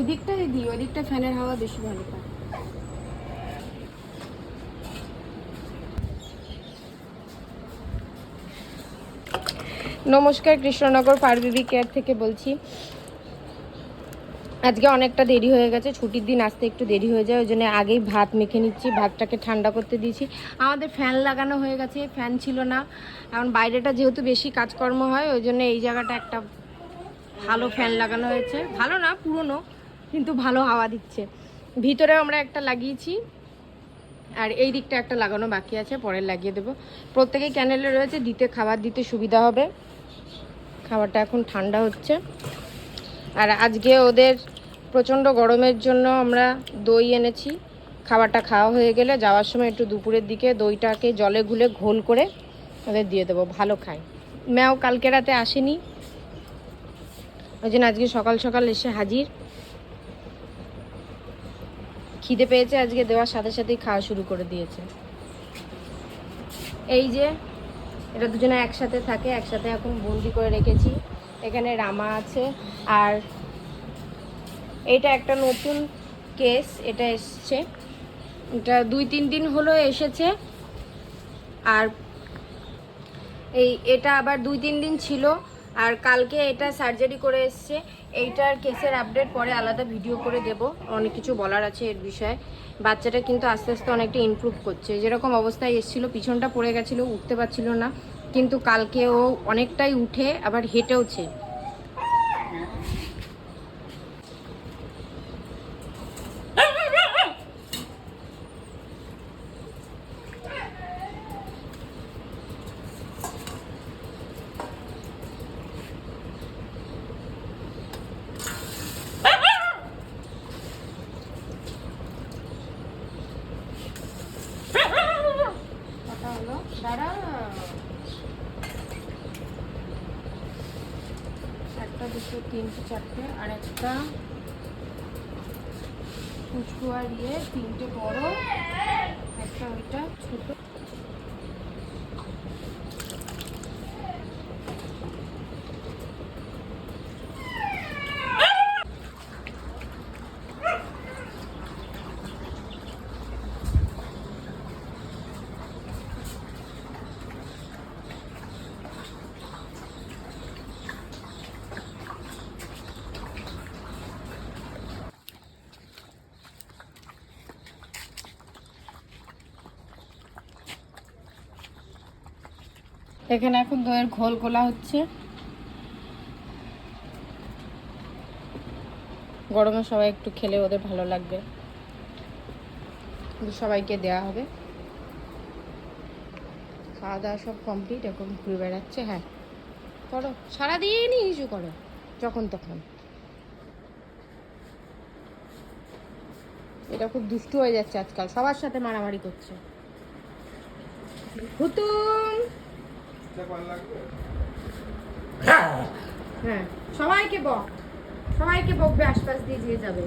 দিকটাই দিই, ওই দিকটা ফ্যানের হাওয়া বেশি ভালো পায়। নমস্কার, কৃষ্ণনগর পারবিবি কেয়ার থেকে বলছি। আজকে অনেকটা দেরি হয়ে গেছে, ছুটির দিন আসতে একটু দেরি হয়ে যায়, ওই জন্য আগেই ভাত মেখে নিচ্ছি। ভাতটাকে ঠান্ডা করতে দিয়েছি। আমাদের ফ্যান লাগানো হয়ে গেছে, ফ্যান ছিল না। এখন বাইরেটা যেহেতু বেশি কাজকর্ম হয়, ওই জন্য এই জায়গাটা একটা ভালো ফ্যান লাগানো হয়েছে। ভালো না, পুরনো, কিন্তু ভালো হাওয়া দিচ্ছে। ভিতরে আমরা একটা লাগিয়েছি, আর এই দিকটা একটা লাগানো বাকি আছে, পরে লাগিয়ে দেবো। প্রত্যেকেই ক্যানেলে রয়েছে, দিতে খাবার দিতে সুবিধা হবে। খাবারটা এখন ঠান্ডা হচ্ছে। আর আজকে ওদের প্রচণ্ড গরমের জন্য আমরা দই এনেছি। খাবারটা খাওয়া হয়ে গেলে যাওয়ার সময় একটু দুপুরের দিকে দইটাকে জলে গুলে ঘোল করে ওদের দিয়ে দেবো, ভালো খায়। ম্যাও কালকে রাতে আসেনি, ওই জন্য আজকে সকাল সকাল এসে হাজির। খিদে পেয়েছে আজকে, দেওয়ার সাথে সাথেই খাওয়া শুরু করে দিয়েছে। এই যে এটা দুজনে একসাথে থাকে, একসাথে এখন বন্দি করে রেখেছি। এখানে রামা আছে। আর এটা একটা নতুন কেস, এটা এসছে, এটা 2-3 দিন হলো এসেছে। আর এটা আবার 2-3 দিন ছিল। আর কালকে এটা সার্জারি করে এসছে। এইটার কেসের আপডেট পরে আলাদা ভিডিও করে দেব, অনেক কিছু বলার আছে এর বিষয়ে। বাচ্চাটা কিন্তু আস্তে আস্তে অনেকটা ইমপ্রুভ করছে। যেরকম অবস্থায় এসেছিলো, পিছনটা পড়ে গেছিলো, উঠতে পারছিল না, কিন্তু কালকে ও অনেকটাই উঠে আবার হেঁটেওছে। একটা, দুটো, তিনটে, চারটে, আর একটা কুচকু আর তিনটে বড়, একটা ওইটা ছোট। এখানে এখন দইয়ের ঘোল গোলা হচ্ছে। গরমে সবাই একটু খেলে ওদের ভালো লাগবে, সবাইকে দেয়া হবে। খাওয়া দাওয়া সব কমপ্লিট, এখন ঘুরে বেড়াচ্ছে। হ্যাঁ করো, সারাদিনই ইস্যু করো যখন তখন। এটা খুব দুষ্টু হয়ে যাচ্ছে আজকাল, সবার সাথে মারামারি করছে। হুতুম, হ্যাঁ সবাইকে বকবে, আশপাশ দিয়ে যাবে।